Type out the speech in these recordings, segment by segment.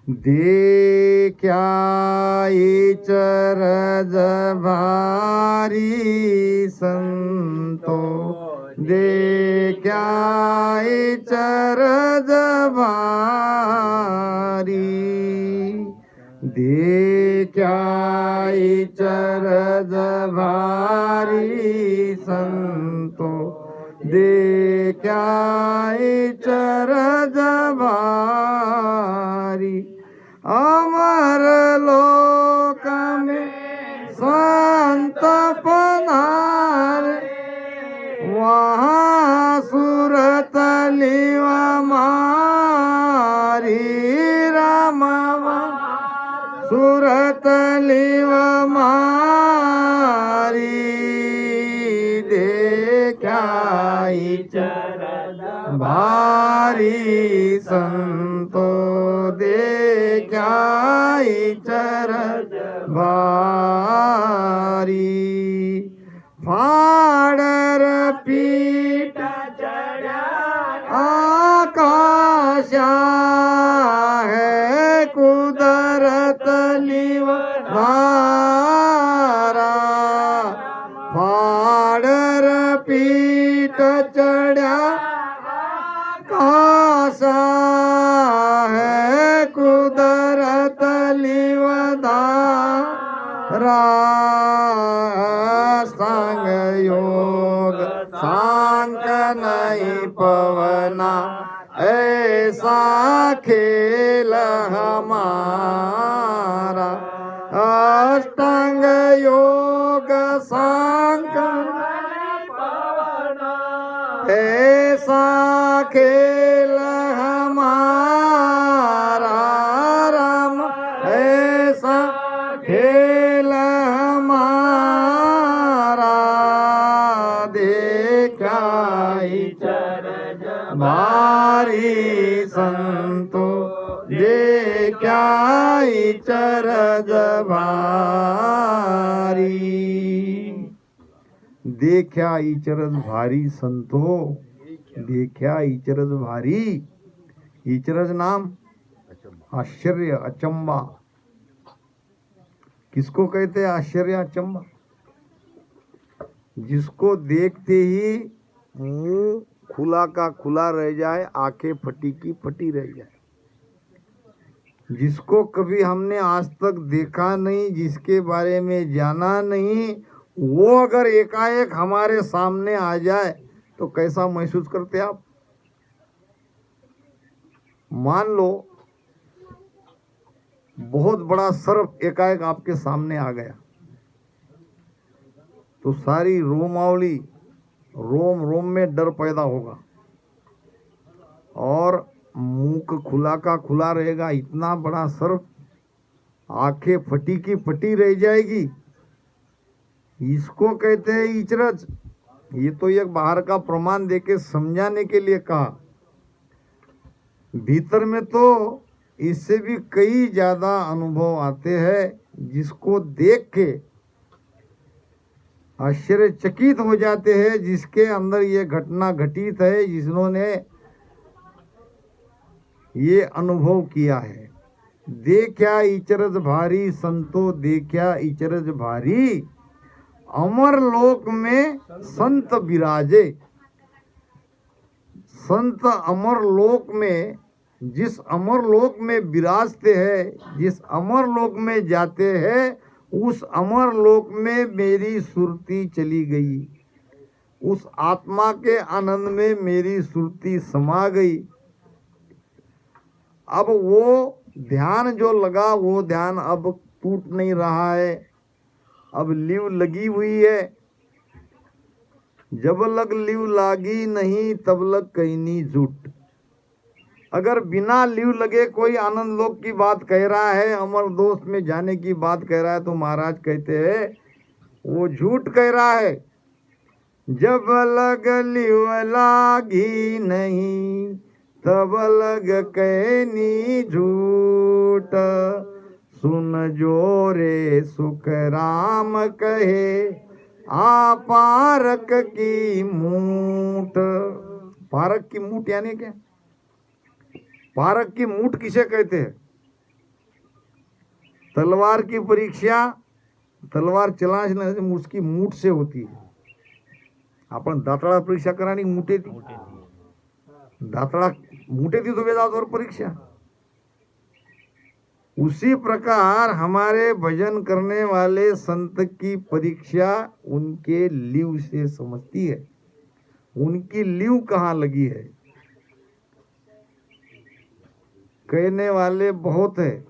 देखा चरज भारी संतो, देखा चरज भारी, देखा चरज भारी संतो, देखा चरज भारी। अमर लोक में संत पधारे, वहाँ सुरत लिव मारी, राम सुरत लिव मारी। देखाई चरज भारी संतो, देखाई चरज भारी। फाड़र पीठ चढ़ा आकाशा है, कुदरत लिव धारा। फाड़र पीठ चढ़ा आकाशा है, कुदरत लिव धारा। सांग योग सांग नहीं पवना, ऐसा खेल हमारा। अष्टांग योग सांग पवना, ऐसा खेल हमारा। राम ऐसा खेल हमारा। देखाई चरज भारी संतो, देखाई चरज भारी। देखा इचरज भारी संतो, देखा इचरज भारी। इचरज नाम आश्चर्य अचंबा। किसको कहते हैं आश्चर्य अचंबा? जिसको देखते ही मुंह खुला का खुला रह जाए, आंखें फटी की फटी रह जाए। जिसको कभी हमने आज तक देखा नहीं, जिसके बारे में जाना नहीं, वो अगर एकाएक हमारे सामने आ जाए तो कैसा महसूस करते आप? मान लो बहुत बड़ा सर्प एकाएक आपके सामने आ गया तो सारी रोमावली, रोम रोम में डर पैदा होगा और मुंह खुला का खुला रहेगा। इतना बड़ा सर्प, आंखें फटी की फटी रह जाएगी। इसको कहते हैं इचरज। ये तो एक बाहर का प्रमाण देके समझाने के लिए कहा। भीतर में तो इससे भी कई ज्यादा अनुभव आते हैं, जिसको देख के आश्चर्यचकित हो जाते हैं, जिसके अंदर ये घटना घटित है, जिन्होंने ये अनुभव किया है। देखा इचरज भारी संतो, देखा इचरज भारी। अमर लोक में संत विराजे। संत अमर लोक में, जिस अमर लोक में विराजते हैं, जिस अमर लोक में जाते हैं, उस अमर लोक में मेरी सुरती चली गई। उस आत्मा के आनंद में मेरी सुरती समा गई। अब वो ध्यान जो लगा, वो ध्यान अब टूट नहीं रहा है, अब लीव लगी हुई है। जब लग लीव लागी नहीं, तब लग कहनी झूठ। अगर बिना लीव लगे कोई आनंद लोक की बात कह रहा है, अमर दोस्त में जाने की बात कह रहा है, तो महाराज कहते हैं वो झूठ कह रहा है। जब लग लीव लागी नहीं, तब लग कहनी झूठ। सुन जो रे सुख राम कहे, आ पारक की मूठ। पारक की मूठ यानी क्या? पारक की मूठ किसे कहते हैं? तलवार की परीक्षा तलवार चलाने उसकी मूठ से होती है. आपण दातळा परीक्षा करानी मुठे थी दातड़ा मुठे थी तो वेदांत परीक्षा. उसी प्रकार हमारे भजन करने वाले संत की परीक्षा उनके लीव से समझती है. उनकी लीव कहाँ लगी है. कहने वाले बहुत है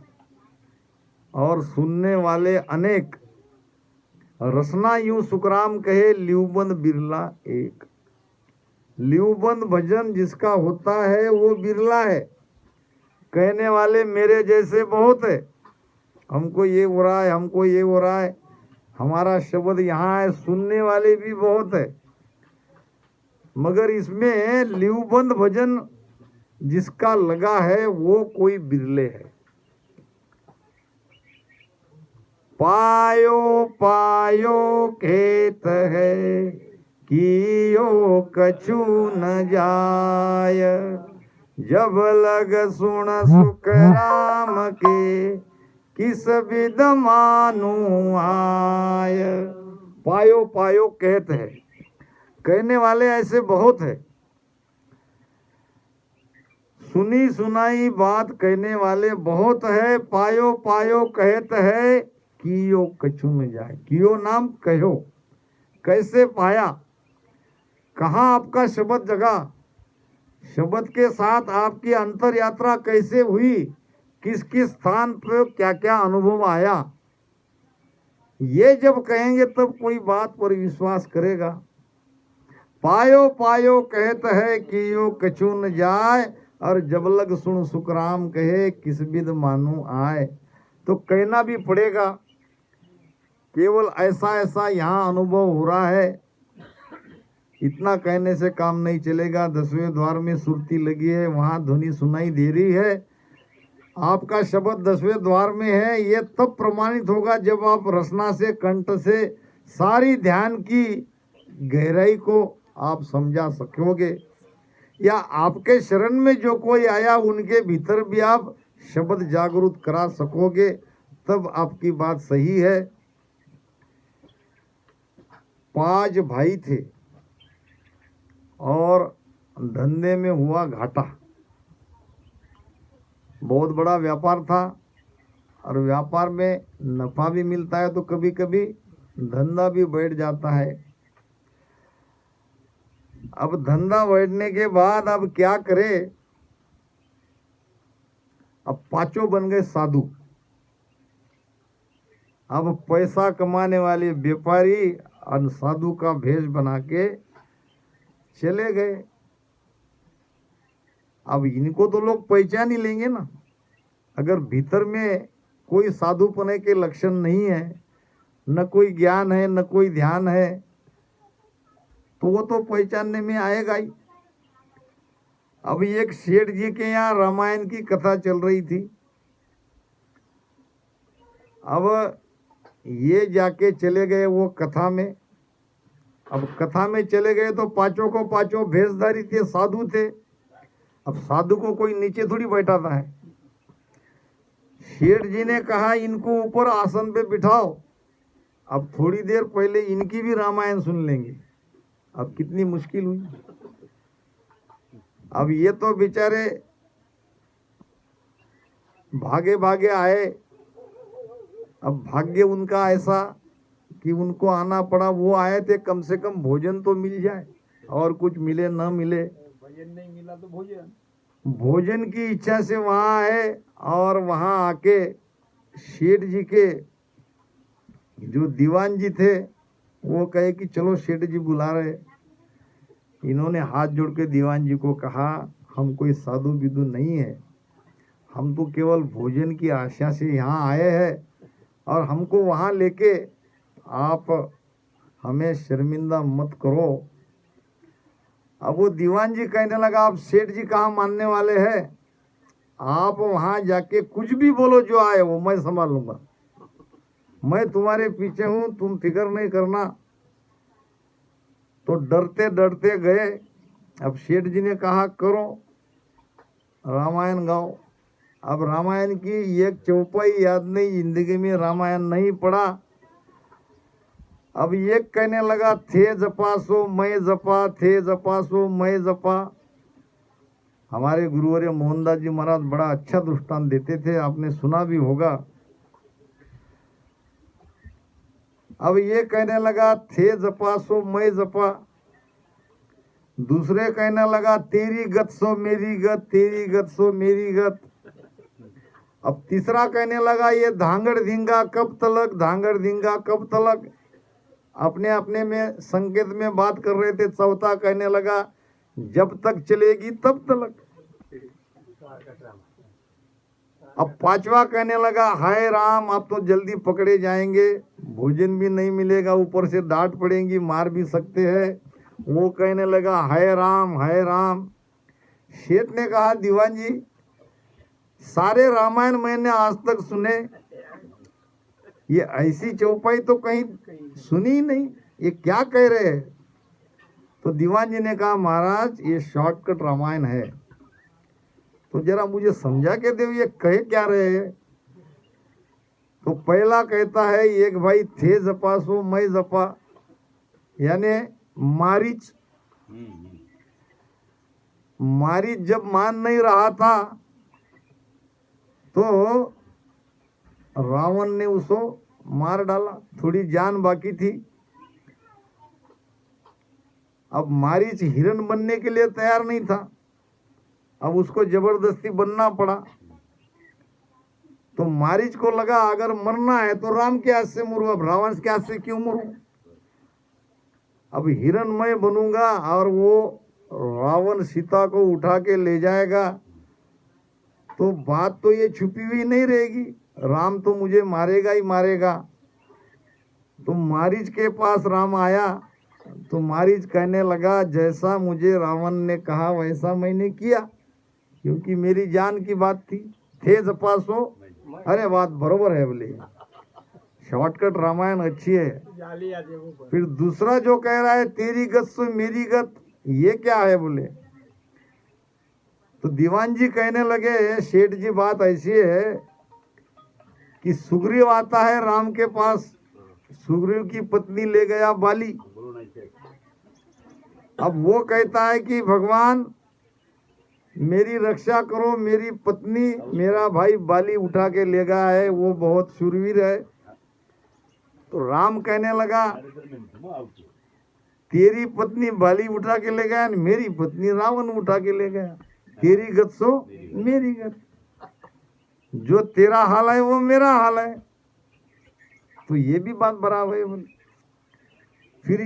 और सुनने वाले अनेक. रसना यूं सुखराम कहे ल्यूबंद बिरला एक. ल्यूबंद भजन जिसका होता है वो बिरला है. कहने वाले मेरे जैसे बहुत है. हमको ये हो रहा है हमको ये हो रहा है हमारा शब्द यहाँ है. सुनने वाले भी बहुत है मगर इसमें ल्यूबंद भजन जिसका लगा है वो कोई बिरले है. पायो पायो खेत है कियो कछु न जाय. जब लग सुन सुख राम के किस विद मानु आय. पायो पायो कहत है. कहने वाले ऐसे बहुत है. सुनी सुनाई बात कहने वाले बहुत है. पायो पायो कहत है कियो कछु न जाए. कियो नाम कहो. कैसे पाया. कहाँ आपका शब्द जगा. शब्द के साथ आपकी अंतर यात्रा कैसे हुई. किस किस स्थान पर क्या क्या अनुभव आया. ये जब कहेंगे तब कोई बात पर विश्वास करेगा. पायो पायो कहत है कियो कछु न जाए और जब लग सुन सुखराम कहे किस विद मानू आए. तो कहना भी पड़ेगा. केवल ऐसा ऐसा यहाँ अनुभव हो रहा है इतना कहने से काम नहीं चलेगा. 10वें द्वार में सुरती लगी है वहाँ ध्वनि सुनाई दे रही है. आपका शब्द 10वें द्वार में है. ये तब प्रमाणित होगा जब आप रसना से कंठ से सारी ध्यान की गहराई को आप समझा सकोगे या आपके शरण में जो कोई आया उनके भीतर भी आप शब्द जागरूक करा सकोगे तब आपकी बात सही है. 5 भाई थे और धंधे में हुआ घाटा. बहुत बड़ा व्यापार था और व्यापार में नफा भी मिलता है तो कभी कभी धंधा भी बैठ जाता है. अब धंधा बैठने के बाद अब क्या करे. अब 5 बन गए साधु. अब पैसा कमाने वाले व्यापारी और साधु का भेष बना के चले गए. अब इनको तो लोग पहचान ही लेंगे ना. अगर भीतर में कोई साधुपने के लक्षण नहीं है न कोई ज्ञान है न कोई ध्यान है तो वो तो पहचानने में आएगा ही. अब एक सेठ जी के यहाँ रामायण की कथा चल रही थी. अब ये जाके चले गए वो कथा में. अब कथा में चले गए तो 5 को 5 भेषधारी थे साधु थे. अब साधु को कोई नीचे थोड़ी बैठाता है. शेठ जी ने कहा इनको ऊपर आसन पे बिठाओ. अब थोड़ी देर पहले इनकी भी रामायण सुन लेंगे. अब कितनी मुश्किल हुई. अब ये तो बेचारे भागे भागे आए. अब भाग्य उनका ऐसा कि उनको आना पड़ा. वो आए थे कम से कम भोजन तो मिल जाए और कुछ मिले न मिले. भोजन नहीं मिला तो भोजन की इच्छा से वहाँ आए और वहाँ आके शेठ जी के जो दीवान जी थे वो कहे कि चलो शेठ जी बुला रहे. इन्होंने हाथ जोड़ के दीवान जी को कहा हम कोई साधु विदु नहीं है. हम तो केवल भोजन की आशा से यहाँ आए हैं और हमको वहाँ लेके आप हमें शर्मिंदा मत करो. अब वो दीवान जी कहने लगा आप सेठ जी कहाँ मानने वाले हैं. आप वहाँ जाके कुछ भी बोलो जो आए वो मैं संभाल लूँगा. मैं तुम्हारे पीछे हूँ तुम फिक्र नहीं करना. तो डरते डरते गए. अब सेठ जी ने कहा करो रामायण गाओ. अब रामायण की एक चौपाई याद नहीं, जिंदगी में रामायण नहीं पढ़ा। अब एक कहने लगा थे जपा सो मैं जपा, थे जपा सो मैं जपा। हमारे गुरुवर्य मोहनदास जी महाराज बड़ा अच्छा दृष्टांत देते थे, आपने सुना भी होगा। अब ये कहने लगा थे जपा सो मैं जपा, दूसरे कहने लगा तेरी गत सो मेरी गत, तेरी गत सो मेरी गत। अब तीसरा कहने लगा ये धांगड़ धींगा कब तलक, धांगड़ धींगा कब तलक। अपने अपने में संकेत में बात कर रहे थे। चौथा कहने लगा जब तक चलेगी तब तलक। अब पांचवा कहने लगा हाय राम आप तो जल्दी पकड़े जाएंगे, भोजन भी नहीं मिलेगा, ऊपर से डांट पड़ेगी, मार भी सकते हैं। वो कहने लगा हाय राम हाय राम। शेठ ने कहा दीवान जी सारे रामायण मैंने आज तक सुने, ये ऐसी चौपाई तो कहीं सुनी ही नहीं, ये क्या कह रहे हैं। तो दीवान जी ने कहा महाराज ये शॉर्टकट रामायण है, तो जरा मुझे समझा के दो ये कहे क्या रहे हैं। तो पहला कहता है एक भाई थे जपा सो मैं जपा, यानी मारीच। मारीच जब मान नहीं रहा था तो रावण ने उसको मार डाला, थोड़ी जान बाकी थी। अब मारीच हिरण बनने के लिए तैयार नहीं था, अब उसको जबरदस्ती बनना पड़ा। तो मारीच को लगा अगर मरना है तो राम के हाथ से मरूं, अब रावण के हाथ से क्यों मरूं। अब हिरण मैं बनूंगा और वो रावण सीता को उठा के ले जाएगा, तो बात तो ये छुपी हुई नहीं रहेगी, राम तो मुझे मारेगा ही मारेगा। तो मारीच के पास राम आया तो मारीच कहने लगा जैसा मुझे रावण ने कहा वैसा मैंने किया, क्योंकि मेरी जान की बात थी। थे जपा सो, अरे बात बरोबर है बोले, शॉर्टकट रामायण अच्छी है। फिर दूसरा जो कह रहा है तेरी गत सो मेरी गत, ये क्या है बोले। तो दीवान जी कहने लगे शेठ जी बात ऐसी है कि सुग्रीव आता है राम के पास, सुग्रीव की पत्नी ले गया बाली। अब वो कहता है कि भगवान मेरी रक्षा करो, मेरी पत्नी मेरा भाई बाली उठा के ले गया है, वो बहुत शूरवीर है। तो राम कहने लगा तेरी पत्नी बाली उठा के ले गया, मेरी पत्नी रावण उठा के ले गया, तेरी गत सो मेरी गत, जो तेरा हाल है वो मेरा हाल है। तो ये भी बात बराबर है। फिर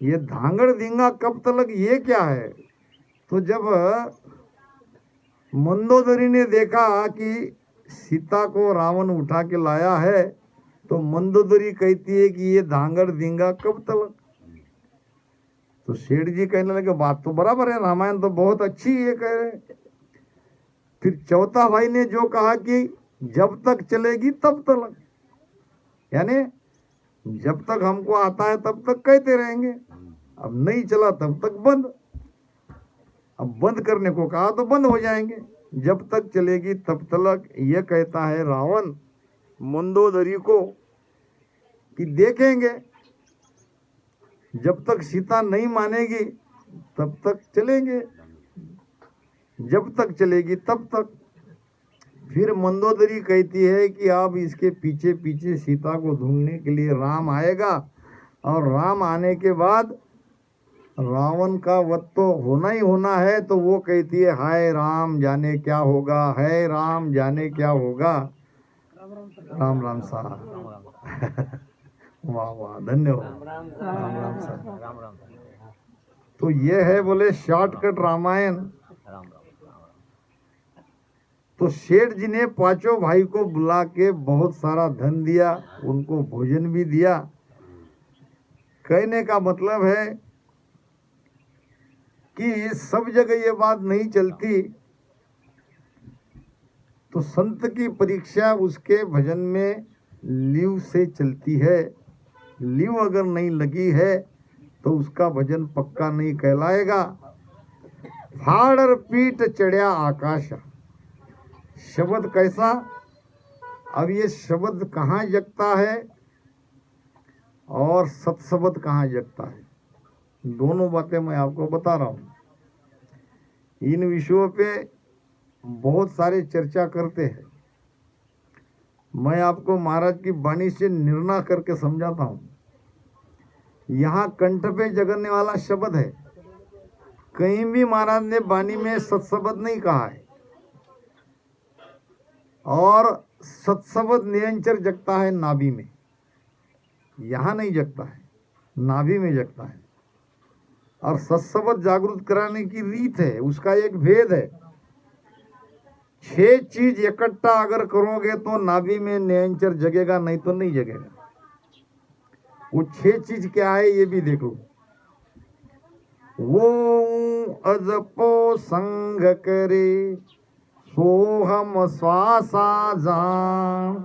ये धांगड़ धींगा कब तलक ये क्या है। तो जब मंदोदरी ने देखा कि सीता को रावण उठा के लाया है, तो मंदोदरी कहती है कि ये धांगड़ धींगा कब तलक। तो शेठ जी कहने लगे बात तो बराबर है, रामायण तो बहुत अच्छी ये कह रहे। फिर चौथा भाई ने जो कहा कि जब तक चलेगी तब तक, यानी जब तक हमको आता है तब तक कहते रहेंगे, अब नहीं चला तब तक बंद। अब बंद करने को कहा तो बंद हो जाएंगे, जब तक चलेगी तब तक। ये कहता है रावण मंदोदरी को कि देखेंगे, जब तक सीता नहीं मानेगी तब तक चलेंगे, जब तक चलेगी तब तक। फिर मंदोदरी कहती है कि अब इसके पीछे पीछे सीता को ढूंढने के लिए राम आएगा, और राम आने के बाद रावण का वध तो होना ही होना है। तो वो कहती है हाय राम जाने क्या होगा, है राम जाने क्या होगा। राम राम साहब वाह वाह धन्यवाद। राम राम साहब। तो ये है बोले शॉर्टकट रामायण। तो सेठ जी ने पांचों भाई को बुला के बहुत सारा धन दिया, उनको भोजन भी दिया। कहने का मतलब है कि सब जगह ये बात नहीं चलती, तो संत की परीक्षा उसके भजन में लीव से चलती है। लीव अगर नहीं लगी है तो उसका भजन पक्का नहीं कहलाएगा। फाड़ पीठ चढ़िया आकाश, शब्द कैसा, अब ये शब्द कहाँ जगता है और सत्शब्द कहाँ जगता है, दोनों बातें मैं आपको बता रहा हूँ। इन विषयों पे बहुत सारे चर्चा करते हैं। मैं आपको महाराज की वाणी से निर्णय करके समझाता हूँ। यहाँ कंठ पे जगने वाला शब्द है, कहीं भी महाराज ने वाणी में सत्शब्द नहीं कहा है। और सत्शब्द निरंतर जगता है नाभि में, यहाँ नहीं जगता है, नाभि में जगता है। और सत्शब्द जागृत कराने की रीत है, उसका एक भेद है। 6 चीज इकट्ठा अगर करोगे तो नाभि में निरंतर जगेगा, नहीं तो नहीं जगेगा। वो 6 चीज क्या है ये भी देखो। वो अजपो संग करे सोहम श्वासा जान,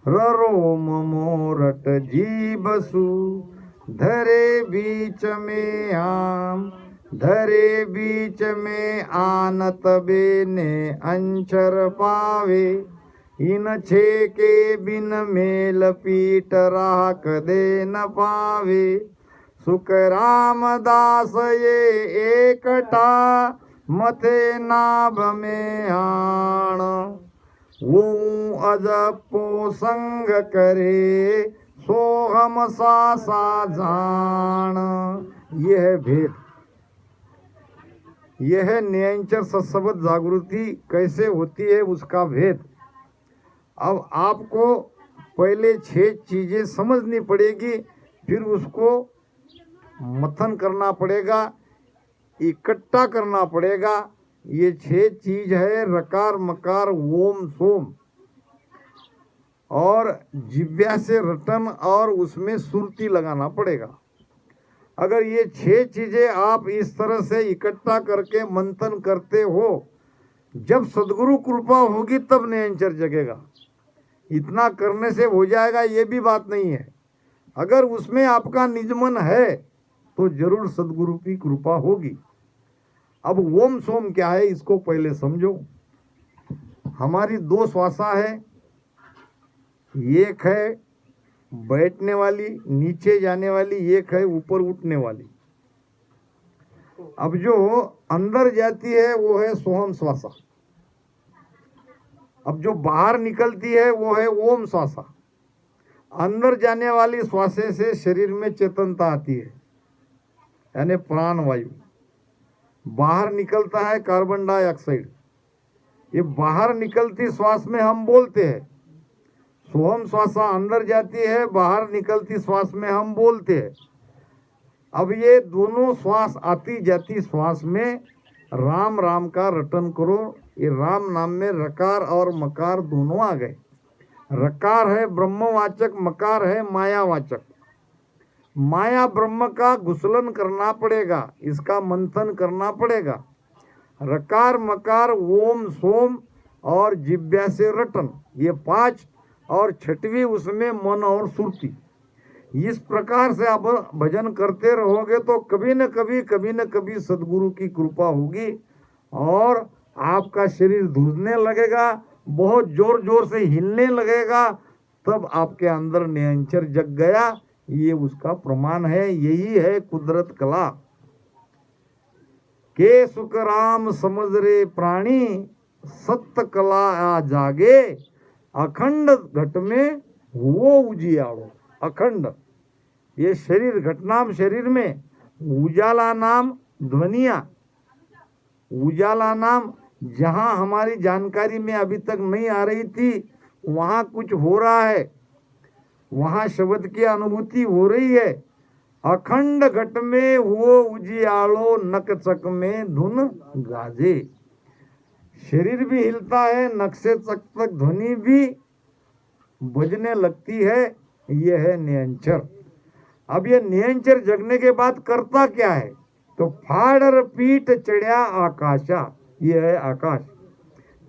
रोम मोरट जीबसु धरे बीच में आम, धरे बीच में आनत बेने अंचर पावे, इन 6 के बिन मेल पीट राख दे न पावे। सुख रामदास ये एकटा मथे नाभ में आण, वो अजपो संग करे सोहम सा जान। यह भेद, यह निरंतर सत्शब्द जागृति कैसे होती है उसका भेद। अब आपको पहले 6 चीजें समझनी पड़ेगी, फिर उसको मंथन करना पड़ेगा, इकट्ठा करना पड़ेगा। ये 6 चीज है रकार मकार ओम सोम, और जिव्या से रटन और उसमें सुरती लगाना पड़ेगा। अगर ये 6 चीजें आप इस तरह से इकट्ठा करके मंथन करते हो, जब सदगुरु कृपा होगी तब निरंतर जगेगा। इतना करने से हो जाएगा ये भी बात नहीं है। अगर उसमें आपका निजमन है तो जरूर सदगुरु की कृपा होगी। अब ओम सोम क्या है इसको पहले समझो। हमारी 2 श्वासा है, एक है बैठने वाली नीचे जाने वाली, एक है ऊपर उठने वाली। अब जो अंदर जाती है वो है सोहम श्वासा, अब जो बाहर निकलती है वो है ओम श्वासा। अंदर जाने वाली श्वासे से शरीर में चेतनता आती है, यानी प्राण वायु। बाहर निकलता है कार्बन डाइऑक्साइड। ये बाहर निकलती श्वास में हम बोलते हैं। सोहम श्वासा अंदर जाती है, बाहर निकलती श्वास में हम बोलते हैं। अब ये दोनों श्वास आती जाती श्वास में राम राम का रटन करो। ये राम नाम में रकार और मकार दोनों आ गए। रकार है ब्रह्मवाचक, मकार है मायावाचक। माया ब्रह्म का घुसलन करना पड़ेगा, इसका मंथन करना पड़ेगा। रकार मकार ओम सोम और जिव्या से रटन, ये 5, और 6वीं उसमें मन और सुरती। इस प्रकार से आप भजन करते रहोगे तो कभी न कभी सदगुरु की कृपा होगी और आपका शरीर धूजने लगेगा, बहुत जोर जोर से हिलने लगेगा, तब आपके अंदर निरंतर जग गया। ये उसका प्रमाण है। यही है कुदरत कला। के सुख राम समझ रे प्राणी, सत्य कला आ जागे, अखंड घट में वो उजियारो। अखंड, ये शरीर घटनाम शरीर में, उजाला नाम ध्वनिया, उजाला नाम जहां हमारी जानकारी में अभी तक नहीं आ रही थी वहां कुछ हो रहा है, वहां शब्द की अनुभूति हो रही है। अखंड घट में वो उजियालो, नक चक में धुन गाजे। शरीर भी हिलता है, नक से चक तक ध्वनि भी बजने लगती है। ये है निरंतर। अब ये निरंतर जगने के बाद करता क्या है, तो फाड़ पीठ चढ़िया आकाशा, ये है आकाश।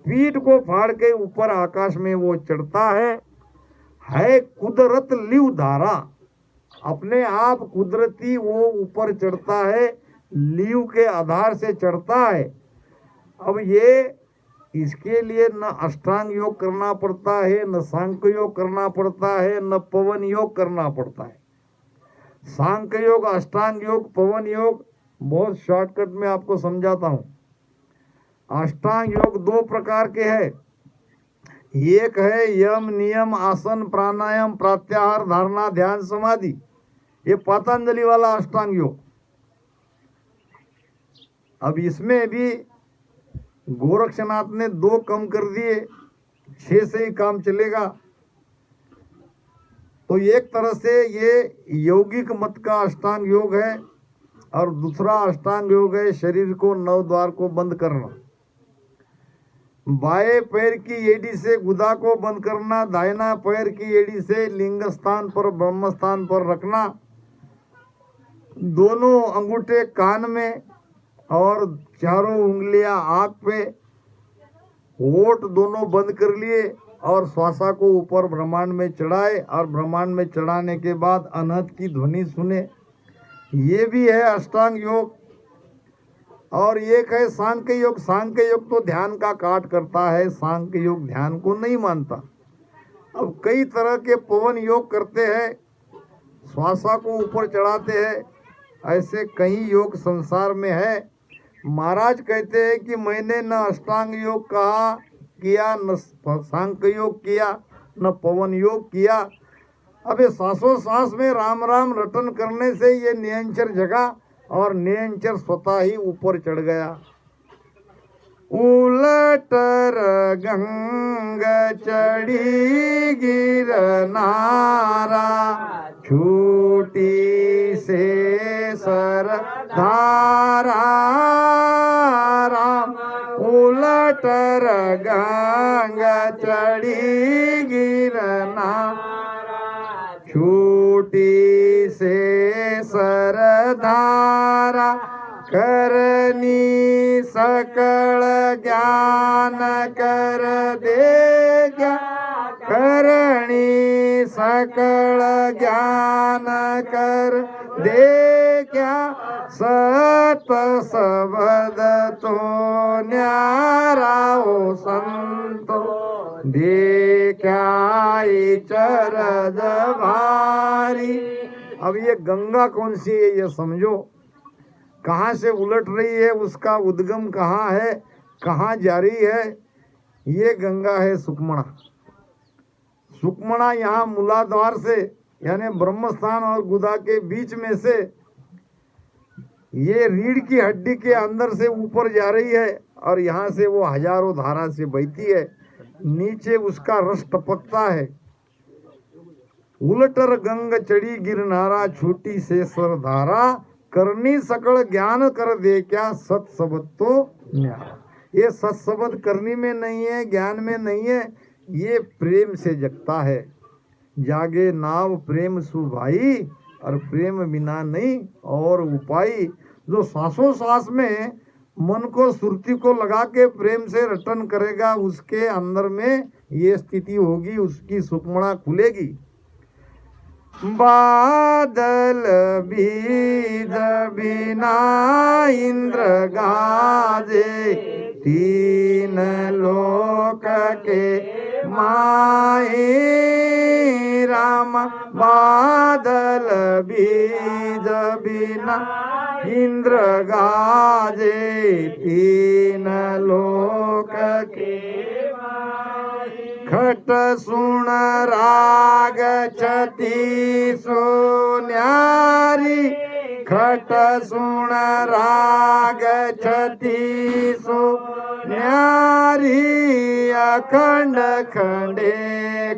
पीठ को फाड़ के ऊपर आकाश में वो चढ़ता है कुदरत लिव धारा। अपने आप कुदरती वो ऊपर चढ़ता है, लिव के आधार से चढ़ता है। अब ये इसके लिए न अष्टांग योग करना पड़ता है, न सांख्य योग करना पड़ता है, न पवन योग करना पड़ता है। सांख्य योग, अष्टांग योग, पवन योग बहुत शॉर्टकट में आपको समझाता हूं। अष्टांग योग दो प्रकार के हैं। एक है यम, नियम, आसन, प्राणायाम, प्रत्याहार, धारणा, ध्यान, समाधि। ये पतंजलि वाला अष्टांग योग। अब इसमें भी गोरक्षनाथ ने 2 कम कर दिए, 6 से ही काम चलेगा। तो एक तरह से ये यौगिक मत का अष्टांग योग है, और दूसरा अष्टांग योग है शरीर को 9 द्वार को बंद करना। बाएं पैर की एड़ी से गुदा को बंद करना, दाहिना पैर की एड़ी से लिंग स्थान पर, ब्रह्म स्थान पर रखना, दोनों अंगूठे कान में और चारों उंगलियां आंख पे, होठ दोनों बंद कर लिए और श्वासा को ऊपर ब्रह्मांड में चढ़ाए, और ब्रह्मांड में चढ़ाने के बाद अनहद की ध्वनि सुने। ये भी है अष्टांग योग। और एक है सांख्य योग। सांख्य योग तो ध्यान का काट करता है, सांख्य योग ध्यान को नहीं मानता। अब कई तरह के पवन योग करते हैं, श्वासा को ऊपर चढ़ाते हैं, ऐसे कई योग संसार में है। महाराज कहते हैं कि मैंने न अष्टांग योग कहा किया, न सांख्य योग किया, न पवन योग किया। अब ये सांसों सांस में राम राम रटन करने से ये नियंचर जगा, और नियंचर स्वतः ही ऊपर चढ़ गया। उलटर गंग चढ़ी गिरनारा, छूटी से सर धारा राम। उलटर गंग चढ़ी गिरनारा, छूटी से सर धारा। करनी सकल ज्ञान कर दे ज्ञान, करनी सकल ज्ञान कर दे क्या। सत शब्द तो न्यारा हो संतो, देखा चरज भारी। अब ये गंगा कौन सी है ये समझो, कहाँ से उलट रही है, उसका उद्गम कहाँ है, कहाँ जा रही है। ये गंगा है सुकमणा। सुकमणा यहाँ मूलाधार से, यानी ब्रह्मस्थान और गुदा के बीच में से, ये रीढ़ की हड्डी के अंदर से ऊपर जा रही है, और यहाँ से वो हजारों धारा से बहती है, नीचे उसका रस टपकता है। उलटर गंग चढ़ी गिरनारा, छूटी से सर धारा। करनी सकल ज्ञान कर दे क्या, सत शब्द तो न्यारा। ये सत शब्द करनी में नहीं है, ज्ञान में नहीं है, ये प्रेम से जगता है। जागे नाव प्रेम सुभाई, और प्रेम बिना नहीं और उपाय। जो सांसों सांस में मन को सुरती को लगा के प्रेम से रटन करेगा, उसके अंदर में ये स्थिति होगी, उसकी सुकमणा खुलेगी। बादल बीज बिना इंद्र गाजे, तीन लोक के माहे राम। बादल बीज बिना इंद्र गाजे, तीन लोक के खट सुन राग छती सोन्यारी, खट सुन राग छती सोन्यारी। अखंड खंडे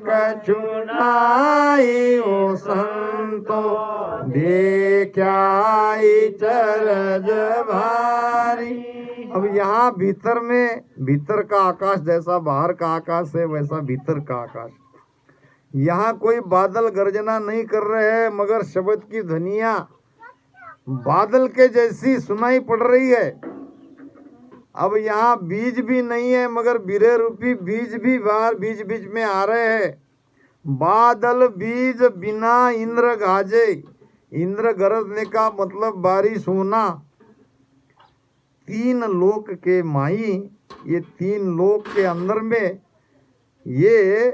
कछुनाई ओ संतो, देख्याई चरज भारी। अब यहाँ भीतर में, भीतर का आकाश जैसा बाहर का आकाश है, वैसा भीतर का आकाश। यहाँ कोई बादल गर्जना नहीं कर रहे हैं, मगर शब्द की ध्वनिया बादल के जैसी सुनाई पड़ रही है। अब यहाँ बीज भी नहीं है, मगर बिरे रूपी बीज भी बाहर बीच बीच में आ रहे हैं। बादल बीज बिना इंद्र गाजे। इंद्र गरजने का मतलब बारिश होना। तीन लोक के माई, ये तीन लोक के अंदर में ये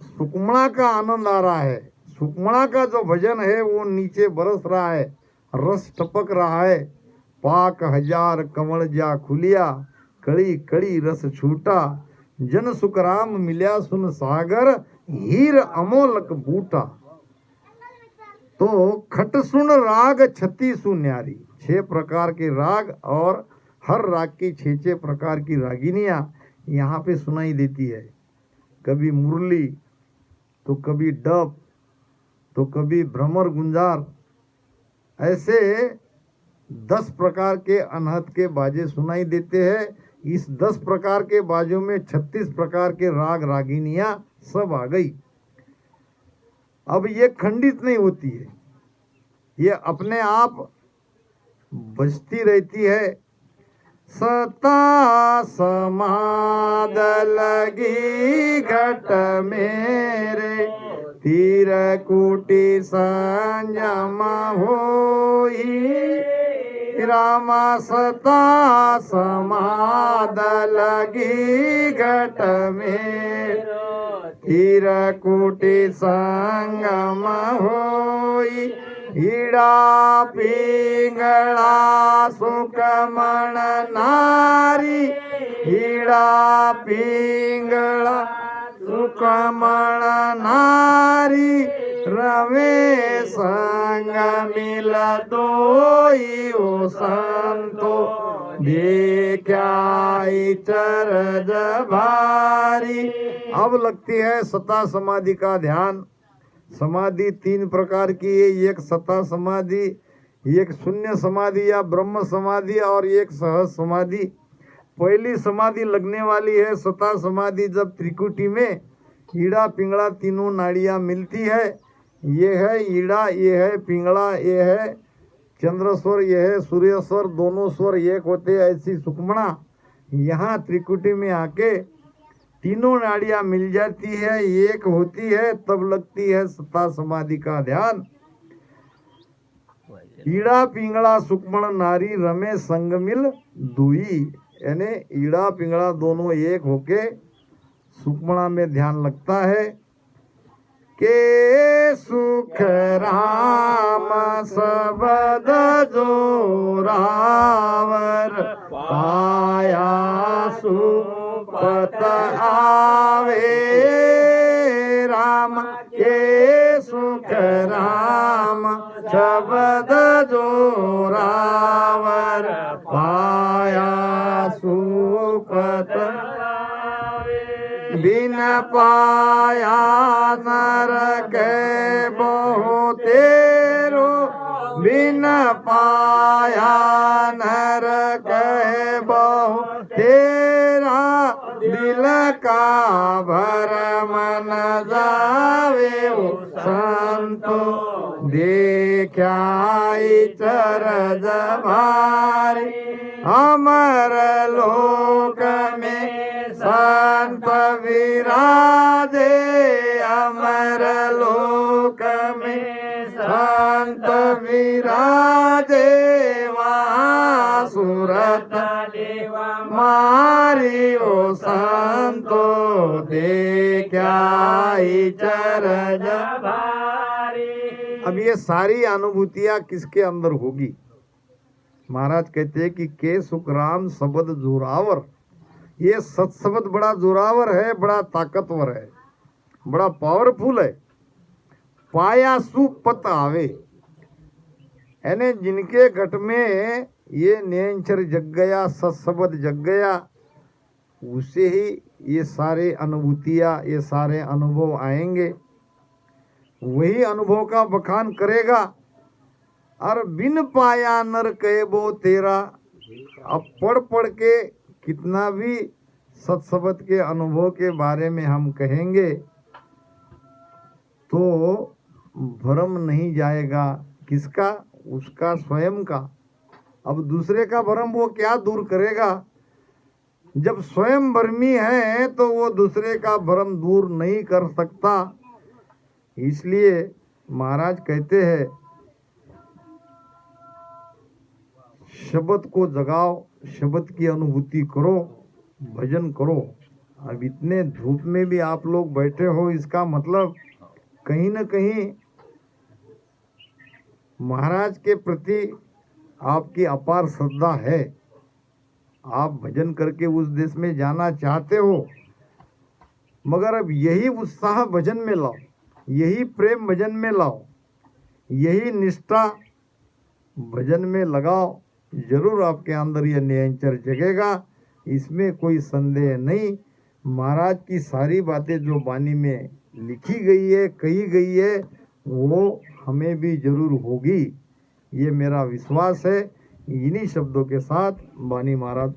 सुकमणा का आनंद आ रहा है। सुकमणा का जो भजन है वो नीचे बरस रहा है, रस टपक रहा है। पाक हजार कंवल जा खुलिया, कड़ी कड़ी रस छूटा, जन सुखराम मिल्या सुन सागर, हीर अमोलक बूटा। तो खट सुन राग 36 न्यारी, 6 प्रकार के राग और हर राग की 6 प्रकार की रागिनियां यहाँ पे सुनाई देती है। कभी मुरली, तो कभी डप, तो कभी भ्रमर गुंजार, ऐसे 10 प्रकार के अनहद के बाजे सुनाई देते हैं। इस 10 प्रकार के बाजों में 36 प्रकार के राग रागिनियां सब आ गई। अब ये खंडित नहीं होती है, ये अपने आप बजती रहती है। सता समाद लगी घट मेरे, तीर कुटी संयम होई, रामा सता समाद लगी घट मेरे, तीर कुटी संगम होई, ईड़ा पिंगला सुकमण नारी, ईड़ा पिंगला सुकमण नारी, रवे संग मिल दोई ओ संतो, देख्याई चरज भारी। अब लगती है सता समाधि का ध्यान। समाधि 3 प्रकार की है, एक सता समाधि, एक शून्य समाधि या ब्रह्म समाधि और एक सहज समाधि। पहली समाधि लगने वाली है सता समाधि, जब त्रिकुटी में ईड़ा पिंगला तीनों नाड़ियां मिलती है। ये है ईड़ा, ये है पिंगला, ये है चंद्रस्वर, ये है सूर्यस्वर, दोनों स्वर एक होते हैं। ऐसी सुकमणा यहाँ त्रिकुटी में आके तीनों नाड़ियां मिल जाती है, एक होती है, तब लगती है सता समाधि का ध्यान। ईड़ा पिंगला सुकमण नारी, रमे संग मिल दुई, यानी ईड़ा पिंगला दोनों एक होके सुकमणा में ध्यान लगता है। के सुख राम सबद जोरावर, पाया सुपत आवे, राम के सुख राम शब्द जोरावर, पाया सुपत बिन पाया नरक बहुतेरो, बिन पाया नरक बहुतेरा, दिल का भरम न जावे ओ संतो, देख्याई चरज भारी। अमर लोक में संत विराजे, अमर लोक में संत विराजे, वहाँ सुरत मारी ओ संतो, देख्याई चरज भारी। अब ये सारी अनुभूतियां किसके अंदर होगी? महाराज कहते हैं कि के सुख राम शब्द जोरावर। ये सत्शब्द बड़ा जोरावर है, बड़ा ताकतवर है, बड़ा पावरफुल है। पाया सुपत आवे, यानी जिनके घट में ये नियंचर जग गया, सत्शब्द जग गया, उसे ही ये सारे अनुभूतियां, ये सारे अनुभव आएंगे। वही अनुभव का बखान करेगा। और बिन पाया नर कहे बो तेरा। अब पढ़ पढ़ के कितना भी सत्शब्द के अनुभव के बारे में हम कहेंगे तो भ्रम नहीं जाएगा। किसका? उसका स्वयं का। अब दूसरे का भ्रम वो क्या दूर करेगा? जब स्वयं भ्रमी है तो वो दूसरे का भ्रम दूर नहीं कर सकता। इसलिए महाराज कहते हैं शब्द को जगाओ, शब्द की अनुभूति करो, भजन करो। अब इतने धूप में भी आप लोग बैठे हो, इसका मतलब कहीं न कहीं महाराज के प्रति आपकी अपार श्रद्धा है। आप भजन करके उस देश में जाना चाहते हो, मगर अब यही उत्साह भजन में लाओ, यही प्रेम भजन में लाओ, यही निष्ठा भजन में लगाओ। जरूर आपके अंदर यह निरंतर जगेगा, इसमें कोई संदेह नहीं। महाराज की सारी बातें जो वाणी में लिखी गई है, कही गई है, वो हमें भी जरूर होगी, ये मेरा विश्वास है। इन्हीं शब्दों के साथ वाणी महाराज